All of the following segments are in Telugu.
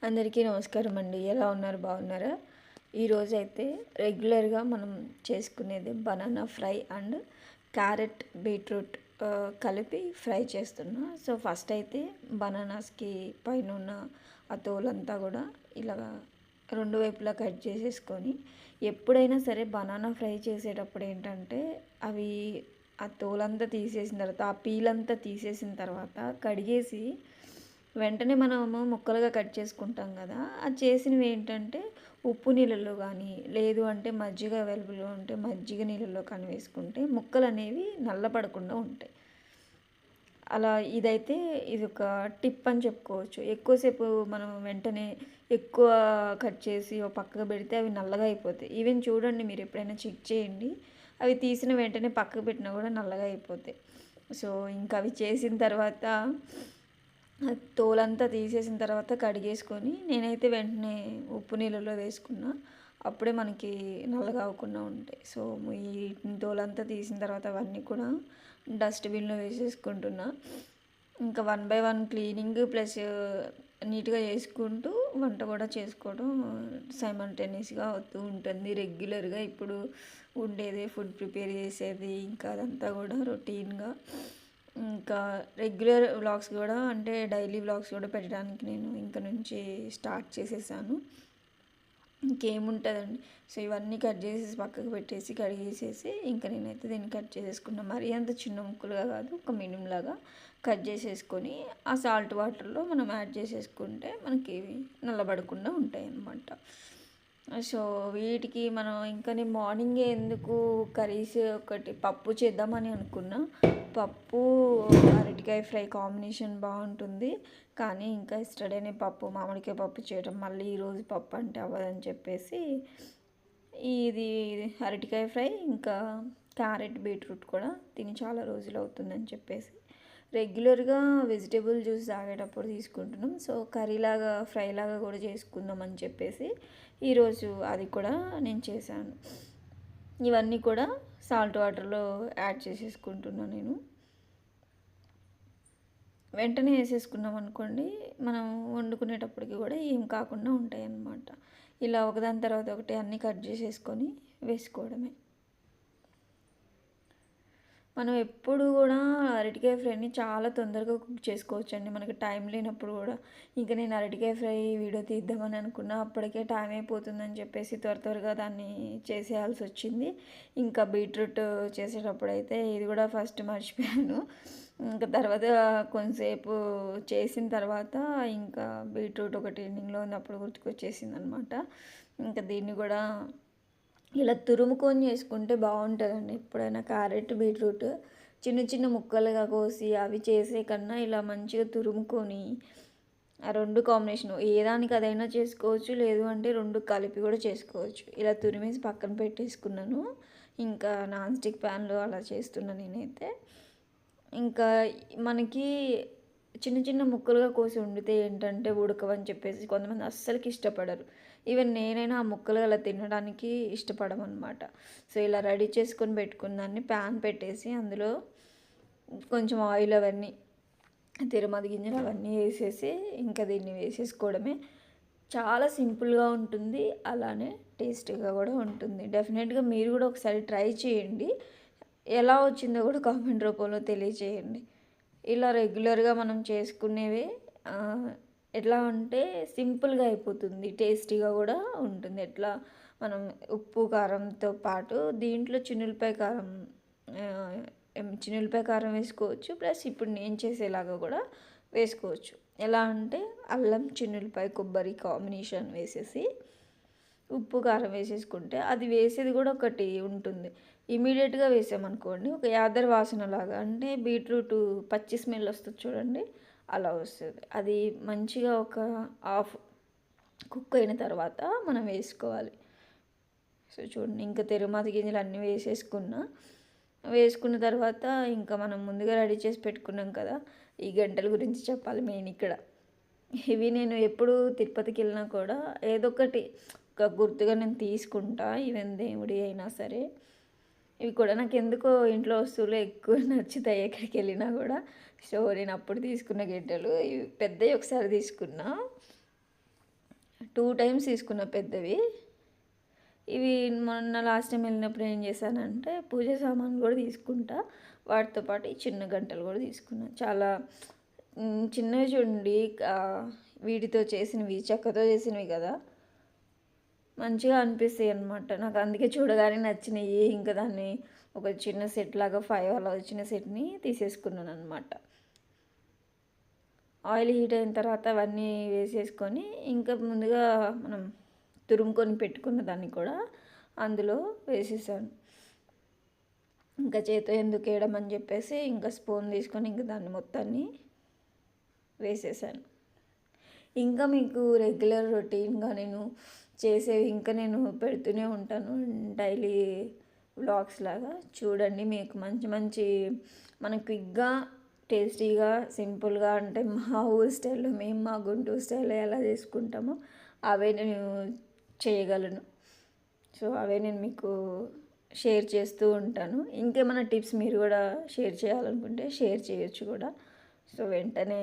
అందరికీ నమస్కారం అండి. ఎలా ఉన్నారు? బాగున్నారా? ఈరోజైతే రెగ్యులర్గా మనం చేసుకునేది banana fry and carrot beetroot కలిపి ఫ్రై చేస్తున్నా. సో ఫస్ట్ అయితే బనానాస్కి పైన ఉన్న ఆ తోలంతా కూడా ఇలాగా రెండు వైపులా కట్ చేసేసుకొని, ఎప్పుడైనా సరే బనానా ఫ్రై చేసేటప్పుడు ఏంటంటే అవి ఆ తోలంతా తీసేసిన తర్వాత ఆ పీలంతా తీసేసిన తర్వాత కడిగేసి వెంటనే మనము ముక్కలుగా కట్ చేసుకుంటాం కదా. అది చేసినవి ఏంటంటే ఉప్పు నీళ్ళల్లో కానీ, లేదు అంటే మజ్జిగ అవైలబుల్గా ఉంటే మజ్జిగ నీళ్ళల్లో కానీ వేసుకుంటే ముక్కలు అనేవి నల్లపడకుండా ఉంటాయి. అలా ఇదైతే ఇది ఒక టిప్ అని చెప్పుకోవచ్చు. ఎక్కువసేపు మనం వెంటనే ఎక్కువ కట్ చేసి ఓ పక్కకు పెడితే అవి నల్లగా అయిపోతాయి. ఈవెన్ చూడండి, మీరు ఎప్పుడైనా చెక్ చేయండి, అవి తీసిన వెంటనే పక్కకు పెట్టినా కూడా నల్లగా అయిపోతాయి. సో ఇంకా అవి చేసిన తర్వాత తోలంతా తీసేసిన తర్వాత కడిగేసుకొని, నేనైతే వెంటనే ఉప్పు నీళ్ళలో వేసుకున్నా. అప్పుడే మనకి నల్లగా అవ్వకుండా ఉంటాయి. సో ఈ తోలంతా తీసిన తర్వాత అవన్నీ కూడా డస్ట్బిన్లో వేసేసుకుంటున్నా. ఇంకా 1 బై 1 క్లీనింగ్ ప్లస్ నీట్గా చేసుకుంటూ వంట కూడా చేసుకోవడం సైమల్టేనియస్గా అవుతూ ఉంటుంది. రెగ్యులర్గా ఇప్పుడు ఉండేదే ఫుడ్ ప్రిపేర్ చేసేది, ఇంకా అదంతా కూడా రొటీన్గా. ఇంకా రెగ్యులర్ వ్లాగ్స్ కూడా, అంటే డైలీ వ్లాగ్స్ కూడా పెట్టడానికి నేను ఇంక నుంచి స్టార్ట్ చేసేసాను. ఇంకేముంటుందండి. సో ఇవన్నీ కట్ చేసేసి పక్కకు పెట్టేసి కడిగేసేసి ఇంకా నేనైతే దీన్ని కట్ చేసేసుకున్నా. మరీ అంత చిన్న ముక్కలుగా కాదు, ఒక మినిమం లాగా కట్ చేసేసుకొని ఆ సాల్ట్ వాటర్లో మనం యాడ్ చేసేసుకుంటే మనకి నల్లబడకుండా ఉంటాయి అన్నమాట. సో వీటికి మనం ఇంకా నేను మార్నింగే ఎందుకు కర్రీస్ ఒకటి పప్పు చేద్దామని అనుకున్నా. పప్పు అరటికాయ ఫ్రై కాంబినేషన్ బాగుంటుంది. కానీ ఇంకా ఎస్టర్డేనే పప్పు మామిడికాయ పప్పు చేయడం, మళ్ళీ ఈరోజు పప్పు అంటే అవ్వదని చెప్పేసి ఇది అరటికాయ ఫ్రై ఇంకా క్యారెట్ బీట్రూట్ కూడా తిని చాలా రోజులు అవుతుందని చెప్పేసి రెగ్యులర్గా వెజిటేబుల్ జ్యూస్ తాగేటప్పుడు తీసుకుంటున్నాం. సో కర్రీలాగా ఫ్రైలాగా కూడా చేసుకుందాం అని చెప్పేసి ఈరోజు అది కూడా నేను చేశాను. ఇవన్నీ కూడా సాల్ట్ వాటర్లో యాడ్ చేసేసుకుంటున్నాను నేను. వెంటనే వేసేసుకున్నాం అనుకోండి, మనం వండుకునేటప్పటికి కూడా ఏం కాకుండా ఉంటాయి అన్నమాట. ఇలా ఒకదాని తర్వాత ఒకటి అన్నీ కట్ చేసేసుకొని వేసుకోవడమే. మనం ఎప్పుడు కూడా అరటికాయ ఫ్రైని చాలా తొందరగా కుక్ చేసుకోవచ్చు అండి, మనకి టైం లేనప్పుడు కూడా. ఇంకా నేను అరటికాయ ఫ్రై వీడియో తీద్దామని అనుకున్నా, అప్పటికే టైం అయిపోతుందని చెప్పేసి త్వరగా దాన్ని చేసేయాల్సి వచ్చింది. ఇంకా బీట్రూట్ చేసేటప్పుడు అయితే ఇది కూడా ఫస్ట్ మర్చిపోయాను. ఇంకా తర్వాత కొంతసేపు చేసిన తర్వాత ఇంకా బీట్రూట్ ఒకటి ఎండింగ్లో ఉన్నప్పుడు గుర్తుకొచ్చేసింది అనమాట. ఇంకా దీన్ని కూడా ఇలా తురుముకొని చేసుకుంటే బాగుంటుందండి. ఎప్పుడైనా క్యారెట్ బీట్రూట్ చిన్న చిన్న ముక్కలుగా కోసి అవి చేసే కన్నా ఇలా మంచిగా తురుముకొని ఆ రెండు కాంబినేషన్ ఏదానికి అదైనా చేసుకోవచ్చు, లేదు అంటే రెండు కలిపి కూడా చేసుకోవచ్చు. ఇలా తురిమేసి పక్కన పెట్టేసుకున్నాను. ఇంకా నాన్ స్టిక్ ప్యాన్లో అలా చేస్తున్నాను నేనైతే. ఇంకా మనకి చిన్న చిన్న ముక్కలుగా కోసి వండితే ఏంటంటే ఉడకవని చెప్పేసి కొంతమంది అస్సలకి ఇష్టపడరు. ఈవెన్ నేనైనా ఆ ముక్కలు అలా తినడానికి ఇష్టపడమన్నమాట. సో ఇలా రెడీ చేసుకొని పెట్టుకున్న దాన్ని ప్యాన్ పెట్టేసి అందులో కొంచెం ఆయిల్ అవన్నీ తిరుమతి గింజలు అవన్నీ వేసేసి ఇంకా దీన్ని వేసేసుకోవడమే. చాలా సింపుల్గా ఉంటుంది, అలానే టేస్టీగా కూడా ఉంటుంది. డెఫినెట్గా మీరు కూడా ఒకసారి ట్రై చేయండి. ఎలా వచ్చిందో కూడా కామెంట్ రూపంలో తెలియచేయండి. ఇలా రెగ్యులర్గా మనం చేసుకునేవి ఎట్లా అంటే సింపుల్గా అయిపోతుంది, టేస్టీగా కూడా ఉంటుంది. ఎట్లా మనం ఉప్పు కారంతో పాటు దీంట్లో చిన్నులపాయ కారం వేసుకోవచ్చు. ప్లస్ ఇప్పుడు నేను చేసేలాగా కూడా వేసుకోవచ్చు. ఎలా అంటే అల్లం చిన్నులపాయ కొబ్బరి కాంబినేషన్ వేసేసి ఉప్పు కారం వేసేసుకుంటే అది వేసేది కూడా ఒకటి ఉంటుంది. ఇమీడియట్గా వేసామనుకోండి ఒక యాదర వాసన లాగా, అంటే బీట్రూట్ పచ్చి స్మెల్ వస్తుంది చూడండి, అలా వస్తుంది. అది మంచిగా ఒక హాఫ్ కుక్ అయిన తర్వాత మనం వేసుకోవాలి. సో చూడండి, ఇంకా తిరుమతి గింజలు అన్నీ వేసుకున్న తర్వాత ఇంకా మనం ముందుగా రెడీ చేసి పెట్టుకున్నాం కదా, ఈ గంటల గురించి చెప్పాలి మెయిన్ ఇక్కడ. ఇవి నేను ఎప్పుడు తిరుపతికి వెళ్ళినా కూడా ఏదో ఒకటి ఒక గుర్తుగా నేను తీసుకుంటా, ఈవెన్ దేవుడి అయినా సరే. ఇవి కూడా నాకు ఎందుకో ఇంట్లో వస్తువులు ఎక్కువ నచ్చుతాయి ఎక్కడికి వెళ్ళినా కూడా. సో నేను అప్పుడు తీసుకున్న గెడ్డలు ఇవి పెద్దవి ఒకసారి తీసుకున్నా. 2 టైమ్స్ తీసుకున్న పెద్దవి. ఇవి మొన్న లాస్ట్ టైం వెళ్ళినప్పుడు ఏం చేశానంటే పూజ సామాన్లు కూడా తీసుకుంటా, వాటితో పాటు ఈ చిన్న గంటలు కూడా తీసుకున్నా. చాలా చిన్నవి చూడండి, వీటితో చేసినవి, చెక్కతో చేసినవి కదా, మంచిగా అనిపిస్తాయి అన్నమాట. నాకు అందుకే చూడగానే నచ్చినాయి. ఇంకా దాన్ని ఒక చిన్న సెట్ లాగా 5 అలా వచ్చిన సెట్ని తీసేసుకున్నాను అనమాట. ఆయిల్ హీట్ అయిన తర్వాత అవన్నీ వేసేసుకొని ఇంకా ముందుగా మనం తురుముకొని పెట్టుకున్న దాన్ని కూడా అందులో వేసేసాను. ఇంకా చేతితో ఎందుకు వేయడం అని చెప్పేసి ఇంకా స్పూన్ తీసుకొని ఇంకా దాన్ని మొత్తాన్ని వేసేసాను. ఇంకా మీకు రెగ్యులర్ రొటీన్గా నేను చేసేవి ఇంకా నేను పెడుతూనే ఉంటాను, డైలీ వ్లాగ్స్ లాగా. చూడండి, మీకు మంచి మంచి మన క్విక్గా టేస్టీగా సింపుల్గా, అంటే మా ఊరి స్టైల్లో, మేము మా గుంటూరు స్టైల్లో ఎలా చేసుకుంటామో అవే నేను చేయగలను. సో అవే నేను మీకు షేర్ చేస్తూ ఉంటాను. ఇంకేమైనా టిప్స్ మీరు కూడా షేర్ చేయాలనుకుంటే షేర్ చేయొచ్చు కూడా. సో వెంటనే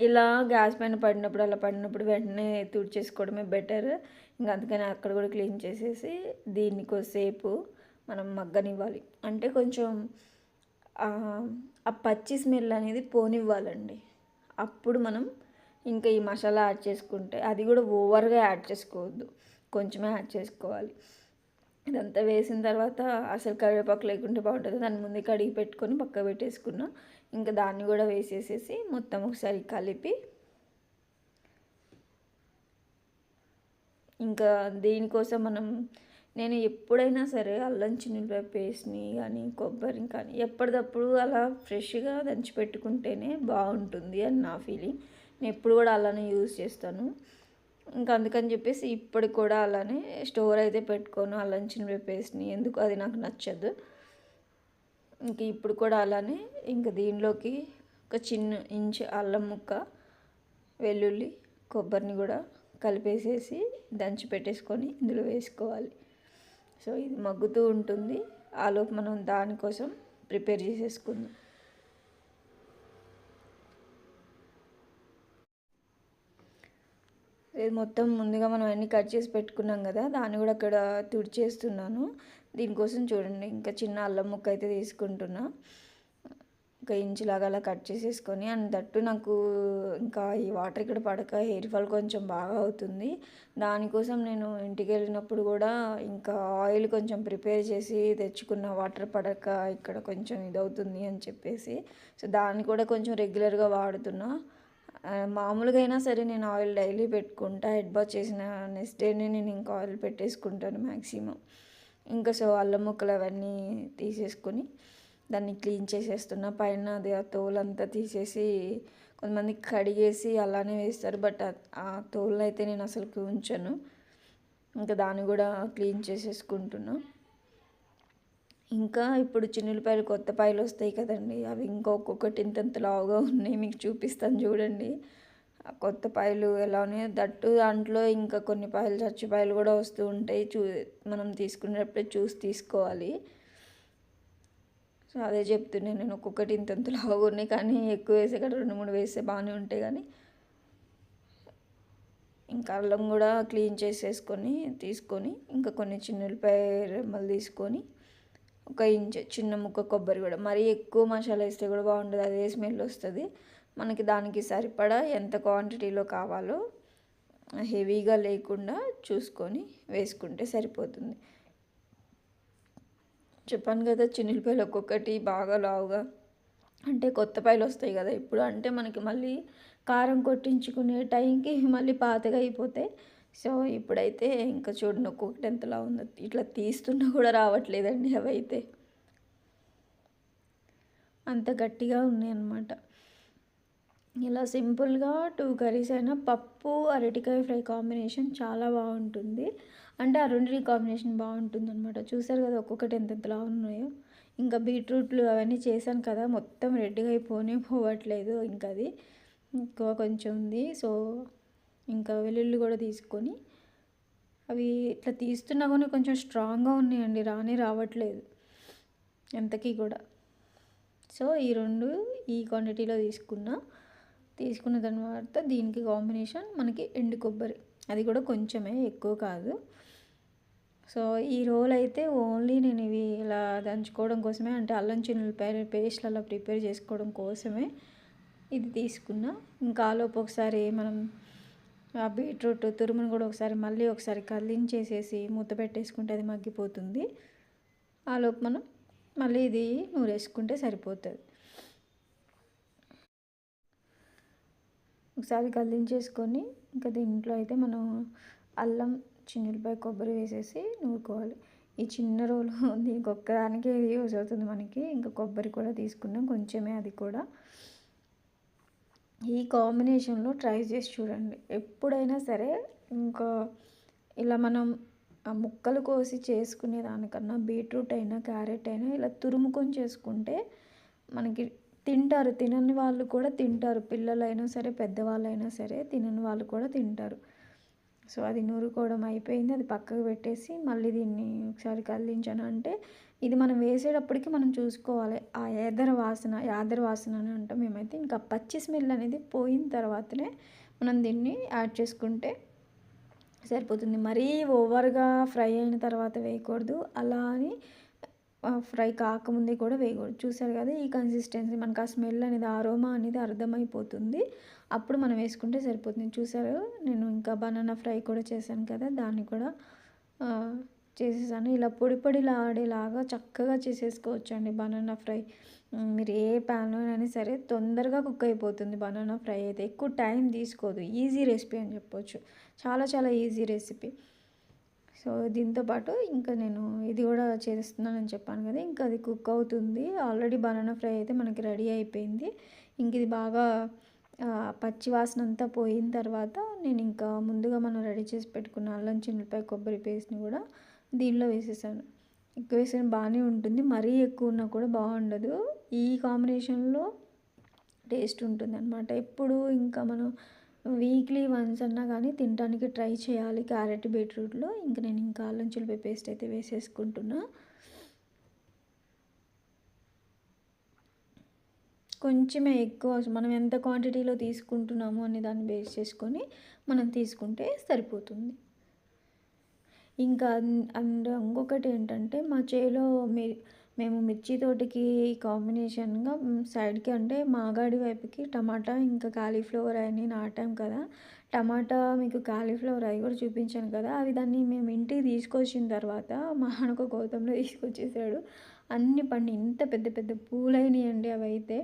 ఇలా గ్యాస్ పైన పడినప్పుడు, అలా పడినప్పుడు వెంటనే తుడిచేసుకోవడమే బెటర్. ఇంకా అందుకని అక్కడ కూడా క్లీన్ చేసేసి దీన్ని కొద్దిసేపు మనం మగ్గనివ్వాలి. అంటే కొంచెం ఆ పచ్చి స్మెల్ అనేది పోనివ్వాలండి. అప్పుడు మనం ఇంకా ఈ మసాలా యాడ్ చేసుకుంటే, అది కూడా ఓవర్గా యాడ్ చేసుకోవద్దు, కొంచెమే యాడ్ చేసుకోవాలి. ఇదంతా వేసిన తర్వాత అసలు కరివేపాకు లేకుంటే బాగుంటుంది, దాన్ని ముందే కడిగి పెట్టుకొని పక్క పెట్టేసుకున్నా. ఇంకా దాన్ని కూడా వేసేసేసి మొత్తం ఒకసారి కలిపి, ఇంకా దీనికోసం నేను ఎప్పుడైనా సరే అల్లం చిన్నులపాయ పేస్ట్ని కానీ కొబ్బరిని కానీ ఎప్పటికప్పుడు అలా ఫ్రెష్గా దంచి పెట్టుకుంటేనే బాగుంటుంది అని నా ఫీలింగ్. నేను ఎప్పుడు కూడా అలానే యూజ్ చేస్తాను. ఇంకా అందుకని చెప్పేసి ఇప్పటికి కూడా అలానే స్టోర్ అయితే పెట్టుకోను అల్లం చిన్నులపాయ పేస్ట్ని, ఎందుకు అది నాకు నచ్చదు. ఇంక ఇప్పుడు కూడా అలానే ఇంకా దీనిలోకి ఒక చిన్న ఇంచు అల్లం ముక్క, వెల్లుల్లి, కొబ్బరిని కూడా కలిపేసేసి దంచి పెట్టేసుకొని ఇందులో వేసుకోవాలి. సో ఇది మగ్గుతూ ఉంటుంది, ఆలోపు మనం దానికోసం ప్రిపేర్ చేసేసుకుందాం. ఇది మొత్తం ముందుగా మనం అన్నీ కట్ చేసి పెట్టుకున్నాం కదా, దాన్ని కూడా అక్కడ తుడిచేస్తున్నాను. దీనికోసం చూడండి, ఇంకా చిన్న అల్లం ముక్క అయితే తీసుకుంటున్నా, ఒక ఇంచులాగా అలా కట్ చేసేసుకొని. అండ్ దట్టు నాకు ఇంకా ఈ వాటర్ ఇక్కడ పడక హెయిర్ ఫాల్ కొంచెం బాగా అవుతుంది. దానికోసం నేను ఇంటికి వెళ్ళినప్పుడు కూడా ఇంకా ఆయిల్ కొంచెం ప్రిపేర్ చేసి తెచ్చుకున్న, వాటర్ పడక ఇక్కడ కొంచెం ఇదవుతుంది అని చెప్పేసి. సో దాన్ని కూడా కొంచెం రెగ్యులర్గా వాడుతున్నా. మామూలుగా అయినా సరే నేను ఆయిల్ డైలీ పెట్టుకుంటా, హెడ్ బాత్ చేసిన నెక్స్ట్ డేనే నేను ఇంకా ఆయిల్ పెట్టేసుకుంటాను మ్యాక్సిమం. ఇంకా సో అల్లం ముక్కలు అవన్నీ తీసేసుకొని దాన్ని క్లీన్ చేసేస్తున్నా. పైన అది ఆ తోలంతా తీసేసి, కొంతమంది కడిగేసి అలానే వేస్తారు, బట్ ఆ తోలు అయితే నేను అసలుకి ఉంచను. ఇంకా దాన్ని కూడా క్లీన్ చేసేసుకుంటున్నా. ఇంకా ఇప్పుడు చిన్నులపాయలు కొత్త పాయలు వస్తాయి కదండి, అవి ఇంకా ఒక్కొక్కటి ఇంతంత లావుగా ఉన్నాయి, మీకు చూపిస్తాను చూడండి. ఆ కొత్త పాయలు ఎలా ఉన్నాయో, దట్టు దాంట్లో ఇంకా కొన్ని పాయలు చచ్చిపాయలు కూడా వస్తూ ఉంటాయి. మనం తీసుకునేటప్పుడే చూసి తీసుకోవాలి. సో అదే చెప్తున్నాను నేను, ఒక్కొక్కటి ఇంతంత లావుగా ఉన్నాయి, కానీ ఎక్కువ వేసే కదా 2-3 వేస్తే బాగానే ఉంటాయి. కానీ ఇంకా అల్లం కూడా క్లీన్ చేసేసుకొని తీసుకొని, ఇంకా కొన్ని చిన్నులపాయ రెమ్మలు తీసుకొని, ఒక ఇంచు చిన్న ముక్క కొబ్బరి కూడా, మరీ ఎక్కువ మసాలా వేస్తే కూడా బాగుంటుంది, అదే స్మెల్ వస్తుంది. మనకి దానికి సరిపడా ఎంత క్వాంటిటీలో కావాలో హెవీగా లేకుండా చూసుకొని వేసుకుంటే సరిపోతుంది. చెప్పాను కదా, చిన్నులపాయలు ఒక్కొక్కటి బాగా లావుగా, అంటే కొత్త పాయలు వస్తాయి కదా ఇప్పుడు, అంటే మనకి మళ్ళీ కారం కొట్టించుకునే టైంకి మళ్ళీ పాతగా అయిపోతాయి. సో ఇప్పుడైతే ఇంకా చూడండి ఒక్కొక్కటి ఎంతలా ఉందో, ఇట్లా తీస్తున్నా కూడా రావట్లేదండి అవి అయితే, అంత గట్టిగా ఉన్నాయి అన్నమాట. ఇలా సింపుల్గా 2 కర్రీస్ అయినా, పప్పు అరటికాయ ఫ్రై కాంబినేషన్ చాలా బాగుంటుంది. అంటే ఆ రెండింటి కాంబినేషన్ బాగుంటుంది అనమాట. చూసారు కదా ఒక్కొక్కటి ఎంతలా ఉన్నాయో. ఇంకా బీట్రూట్లు అవన్నీ చేశాను కదా, మొత్తం రెడ్గా పోవట్లేదు, ఇంకా అది ఎక్కువ కొంచెం ఉంది. సో ఇంకా వెల్లుల్లి కూడా తీసుకొని, అవి ఇట్లా తీస్తున్నా కానీ కొంచెం స్ట్రాంగ్గా ఉన్నాయండి, రావట్లేదు ఎంతకీ కూడా. సో ఈ రెండు ఈ క్వాంటిటీలో తీసుకున్న తర్వాత దీనికి కాంబినేషన్ మనకి ఎండు కొబ్బరి, అది కూడా కొంచెమే, ఎక్కువ కాదు. సో ఈ రోల్ అయితే ఓన్లీ నేను ఇవి ఇలా దంచుకోవడం కోసమే, అంటే అల్లం చిన్నులపాయ పేస్ట్ అలా ప్రిపేర్ చేసుకోవడం కోసమే ఇది తీసుకున్నా. ఇంకా ఆలోపు ఒకసారి మనం ఆ బీట్రూట్ తురుమును కూడా మళ్ళీ ఒకసారి కదిలించేసేసి మూత పెట్టేసుకుంటే అది మగ్గిపోతుంది. ఆలోపు మనం మళ్ళీ ఇది నూరేసుకుంటే సరిపోతుంది. ఒకసారి కదిలించేసుకొని ఇంకా దీంట్లో అయితే మనం అల్లం చిన్నులపాయ కొబ్బరి వేసేసి నూరుకోవాలి. ఈ చిన్న రోలు దీనికి ఒక్కదానికే యూజ్ అవుతుంది మనకి. ఇంకా కొబ్బరి కూడా తీసుకున్నాం కొంచెమే, అది కూడా. ఈ కాంబినేషన్లో ట్రై చేసి చూడండి ఎప్పుడైనా సరే. ఇంకా ఇలా మనం ముక్కలు కోసి చేసుకునే దానికన్నా బీట్రూట్ అయినా క్యారెట్ అయినా ఇలా తురుముకొని చేసుకుంటే మనకి తింటారు. తినని వాళ్ళు కూడా తింటారు, పిల్లలైనా సరే పెద్దవాళ్ళైనా సరే తినని వాళ్ళు కూడా తింటారు. సో అది నూరుకోవడం అయిపోయింది, అది పక్కకు పెట్టేసి మళ్ళీ దీన్ని ఒకసారి కదిలించాను. అంటే ఇది మనం వేసేటప్పటికి మనం చూసుకోవాలి, ఆ యాదర వాసన అని అంటాం మేమైతే. ఇంకా పచ్చి స్మెల్ అనేది పోయిన తర్వాతనే మనం దీన్ని యాడ్ చేసుకుంటే సరిపోతుంది. మరీ ఓవర్గా ఫ్రై అయిన తర్వాత వేయకూడదు, అలా అని ఫ్రై కాకముందే కూడా వేయకూడదు. చూసారు కదా ఈ కన్సిస్టెన్సీ, మనకు ఆ స్మెల్ అనేది అరోమా అనేది అర్థమైపోతుంది, అప్పుడు మనం వేసుకుంటే సరిపోతుంది. చూసారు నేను ఇంకా బనానా ఫ్రై కూడా చేశాను కదా, దాన్ని కూడా చేసేసాను. ఇలా పొడి పొడిలా ఆడేలాగా చక్కగా చేసేసుకోవచ్చు అండి బనానా ఫ్రై. మీరు ఏ ప్యాన్లోనైనా సరే తొందరగా కుక్ అయిపోతుంది బనానా ఫ్రై అయితే, ఎక్కువ టైం తీసుకోదు. ఈజీ రెసిపీ అని చెప్పొచ్చు, చాలా చాలా ఈజీ రెసిపీ. సో దీంతోపాటు ఇంకా నేను ఇది కూడా చేస్తున్నానని చెప్పాను కదా, ఇంకా అది కుక్ అవుతుంది. ఆల్రెడీ బనానా ఫ్రై అయితే మనకి రెడీ అయిపోయింది. ఇంక ఇది బాగా పచ్చి వాసన అంతా పోయిన తర్వాత నేను ఇంకా ముందుగా మనం రెడీ చేసి పెట్టుకున్న అల్లం చిన్నులపాయ కొబ్బరి పేస్ట్ని కూడా దీనిలో వేసేసాను. ఎక్కువ వేసిన బాగానే ఉంటుంది, మరీ ఎక్కువ ఉన్నా కూడా బాగుండదు. ఈ కాంబినేషన్లో టేస్ట్ ఉంటుంది అనమాట. ఎప్పుడు ఇంకా మనం వీక్లీ వన్స్ అన్నా కానీ తినడానికి ట్రై చేయాలి క్యారెట్ బీట్రూట్లో. ఇంకా నేను ఇంకా అల్లం చిన్నులపాయ పేస్ట్ అయితే వేసేసుకుంటున్నా. కొంచెమే ఎక్కువ, మనం ఎంత క్వాంటిటీలో తీసుకుంటున్నామో అనే దాన్ని బేస్ చేసుకొని మనం తీసుకుంటే సరిపోతుంది. ఇంకా అండ్ ఇంకొకటి ఏంటంటే మా చేలో మేము మిర్చి తోటకి కాంబినేషన్గా సైడ్కి, అంటే మాగాడి వైపుకి టమాటా ఇంకా కాలీఫ్లవర్ అవి నాటాం కదా. టమాటా మీకు కాలీఫ్లవర్ అవి కూడా చూపించాను కదా, అవి దాన్ని మేము ఇంటికి తీసుకొచ్చిన తర్వాత మా నాన్న గౌతంలో తీసుకొచ్చేసాడు. అన్ని పండి ఇంత పెద్ద పెద్ద పూలైనాయండి అవి అయితే.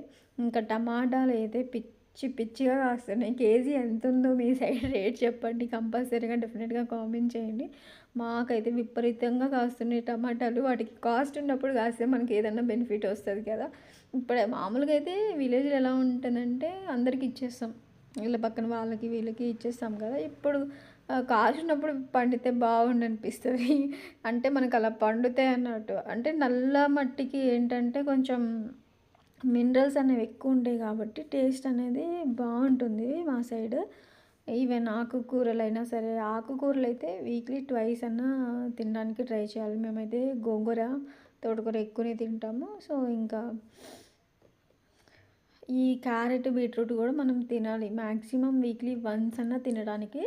ఇంకా టమాటాలు అయితే పిచ్చి పిచ్చిగా కాస్తున్నాయి. కేజీ ఎంత ఉందో మీ సైడ్ రేట్ చెప్పండి, కంపల్సరీగా డెఫినెట్గా కామెంట్ చేయండి. మాకైతే విపరీతంగా కాస్తున్నాయి టమాటాలు. వాటికి కాస్ట్ ఉన్నప్పుడు కాస్తే మనకి ఏదన్నా బెనిఫిట్ వస్తుంది కదా. ఇప్పుడు మామూలుగా అయితే విలేజ్లో ఎలా ఉంటుందంటే అందరికి ఇచ్చేస్తాం, వీళ్ళ పక్కన వాళ్ళకి వీళ్ళకి ఇచ్చేస్తాం కదా. ఇప్పుడు కాస్ట్ ఉన్నప్పుడు పండితే బాగుండు అనిపిస్తుంది. అంటే మనకు అలా పండుతాయి అన్నట్టు. అంటే నల్ల మట్టికి ఏంటంటే కొంచెం మినరల్స్ అనేవి ఎక్కువ ఉంటాయి కాబట్టి టేస్ట్ అనేది బాగుంటుంది మా సైడ్. ఈవెన్ ఆకుకూరలైనా సరే, ఆకుకూరలు అయితే వీక్లీ ట్వైస్ అన్నా తినడానికి ట్రై చేయాలి. మేమైతే గోంగూర తోటకూర ఎక్కువనే తింటాము. సో ఇంకా ఈ క్యారెట్ బీట్రూట్ కూడా మనం తినాలి, మ్యాక్సిమం వీక్లీ వన్స్ అన్నా తినడానికి.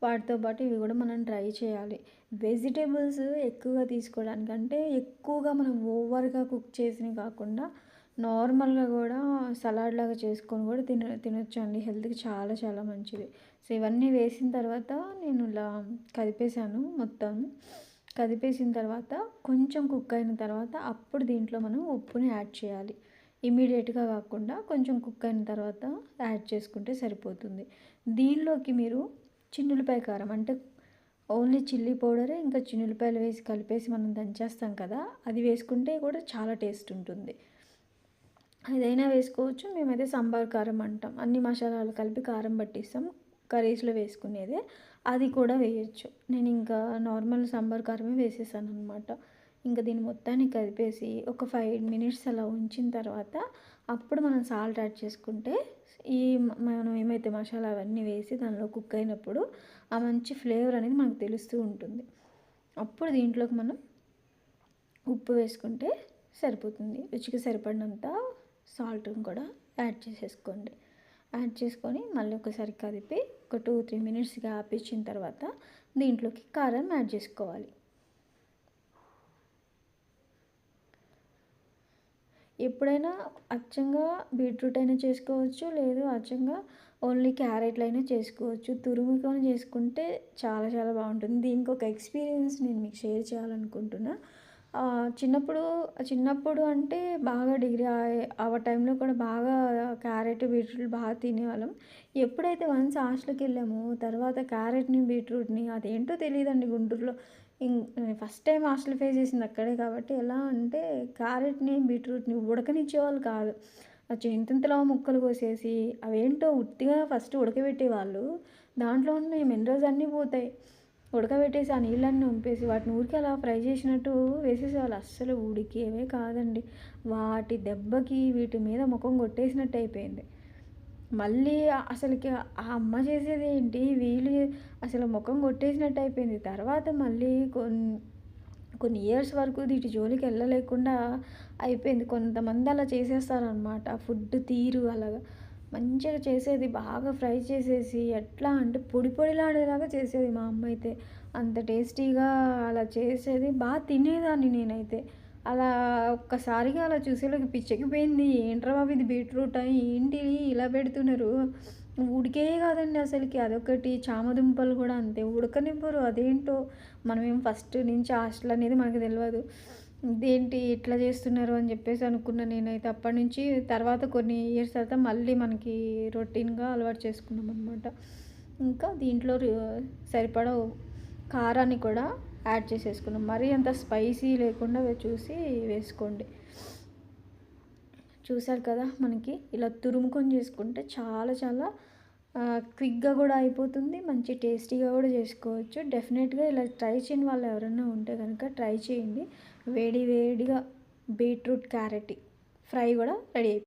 వాటితో పాటు ఇవి కూడా మనం ట్రై చేయాలి. వెజిటేబుల్స్ ఎక్కువగా తీసుకోవడానికి, అంటే ఎక్కువగా మనం ఓవర్గా కుక్ చేసినవి కాకుండా నార్మల్గా కూడా సలాడ్ లాగా చేసుకొని కూడా తినొచ్చు అండి, హెల్త్కి చాలా చాలా మంచిది. సో ఇవన్నీ వేసిన తర్వాత నేను ఇలా కదిపేసాను మొత్తం. కదిపేసిన తర్వాత కొంచెం కుక్ అయిన తర్వాత అప్పుడు దీంట్లో మనం ఉప్పుని యాడ్ చేయాలి. ఇమీడియట్గా కాకుండా కొంచెం కుక్ అయిన తర్వాత యాడ్ చేసుకుంటే సరిపోతుంది. దీనిలోకి మీరు చిన్నులపాయ కారం, అంటే ఓన్లీ చిల్లీ పౌడరే ఇంకా చిన్నులపాయలు వేసి కలిపేసి మనం దంచేస్తాం కదా, అది వేసుకుంటే కూడా చాలా టేస్ట్ ఉంటుంది. ఏదైనా వేసుకోవచ్చు, మేమైతే సాంబార్ కారం అంటాం. అన్ని మసాలాలు కలిపి కారం పట్టిస్తాం, కర్రీస్లో వేసుకునేదే, అది కూడా వేయచ్చు. నేను ఇంకా నార్మల్ సాంబార్ కారమే వేసేసాను అనమాట. ఇంకా దీన్ని మొత్తాన్ని కలిపేసి ఒక 5 మినిట్స్ అలా ఉంచిన తర్వాత అప్పుడు మనం సాల్ట్ యాడ్ చేసుకుంటే ఈ మనం ఏమైతే మసాలా అవన్నీ వేసి దానిలో కుక్ అయినప్పుడు ఆ మంచి ఫ్లేవర్ అనేది మనకు తెలుస్తూ ఉంటుంది. అప్పుడు దీంట్లోకి మనం ఉప్పు వేసుకుంటే సరిపోతుంది. రుచికి సరిపడినంత సాల్ట్ని కూడా యాడ్ చేసేసుకోండి. యాడ్ చేసుకొని మళ్ళీ ఒకసారి కదిపి ఒక 2-3 మినిట్స్ గ్యాప్ ఇచ్చిన తర్వాత దీంట్లోకి కారం యాడ్ చేసుకోవాలి. ఎప్పుడైనా అచ్చంగా బీట్రూట్ అయినా చేసుకోవచ్చు. లేదు అచ్చంగా ఓన్లీ క్యారెట్‌లైనా చేసుకోవచ్చు. తురుముకొని చేసుకుంటే చాలా చాలా బావుంటుంది. దీనికి ఒక ఎక్స్‌పీరియన్స్ నేను మీకు షేర్ చేయాలనుకుంటున్నా. చిన్నప్పుడు చిన్నప్పుడు అంటే బాగా డిగ్రీ ఆ టైంలో కూడా బాగా క్యారెట్, బీట్రూట్ బాగా తినేవాళ్ళం. ఎప్పుడైతే వన్స్ హాస్టల్‌కెళ్ళామో తర్వాత క్యారెట్‌ని, బీట్రూట్‌ని అదేంటో తెలీదండి గుంటూరులో ఇం ఫస్ట్ టైమ్ హాస్టల్ ఫేస్ చేసింది అక్కడే కాబట్టి ఎలా అంటే క్యారెట్‌ని, బీట్రూట్‌ని ఉడకనిచ్చేవాళ్ళు కాదు. ఇంతింతలా ముక్కలు కోసేసి అవేంటో ఉట్టిగా ఫస్ట్ ఉడకబెట్టేవాళ్ళు. దాంట్లో ఉన్న మినరల్స్ అన్నీ పోతాయి. ఉడకబెట్టేసి ఆ నీళ్ళన్నీ వంపేసి వాటిని ఊరికే అలా ఫ్రై చేసినట్టు వేసేసేవాళ్ళు. అస్సలు ఉడికేవే కాదండి. వాటి దెబ్బకి వీటి మీద ముఖం కొట్టేసినట్టు అయిపోయింది. మళ్ళీ అసలకి ఆ అమ్మ చేసేదేంటి, వీళ్ళు అసలు మొఖం కొట్టేసినట్టు అయిపోయింది. తర్వాత మళ్ళీ కొన్ని ఇయర్స్ వరకు వీటి జోలికెళ్ళలేకుండా అయిపోయింది. కొంతమంది అలా చేసేస్తారనమాట. ఫుడ్ తీరు అలాగా. మంచిగా చేసేది బాగా ఫ్రై చేసేసి ఎట్లా అంటే పొడి పొడిలాడేలాగా చేసేది మా అమ్మ అయితే. అంత టేస్టీగా అలా చేసేది. తినేదాన్ని నేనైతే. అలా ఒక్కసారిగా అలా చూసేలోకి పిచ్చెక్కిపోయింది. ఏంట్రా బాబు ఇది బీట్రూటా? ఏంటి ఇలా పెడుతున్నారు? ఉడికే కాదండి అసలకి. అదొకటి చామదుంపలు కూడా అంతే. ఉడకనివ్వరు. అదేంటో మనమేం ఫస్ట్ నుంచి హాస్టల్ అనేది మనకు తెలవదు. ఇదేంటి ఇట్లా చేస్తున్నారు అని చెప్పేసి అనుకున్నా నేనైతే. అప్పటినుంచి తర్వాత కొన్ని ఇయర్స్ తర్వాత మళ్ళీ మనకి రొటీన్‌గా అలవాటు చేసుకున్నామనమాట. ఇంకా దీంట్లో సరిపడా కారాన్ని కూడా యాడ్ చేసేసుకున్నాం. మరీ అంత స్పైసీ లేకుండా చూసి వేసుకోండి. చూసారు కదా! మనకి ఇలా తురుముకొని చేసుకుంటే చాలా చాలా క్విక్‌గా కూడా అయిపోతుంది. మంచి టేస్టీగా కూడా చేసుకోవచ్చు. డెఫినెట్‌గా ఇలా ట్రై చేయని వాళ్ళు ఎవరైనా ఉంటే గనుక ట్రై చేయండి. వేడి వేడిగా బీట్రూట్, క్యారెట్ ఫ్రై కూడా రెడీ అయిపోయింది.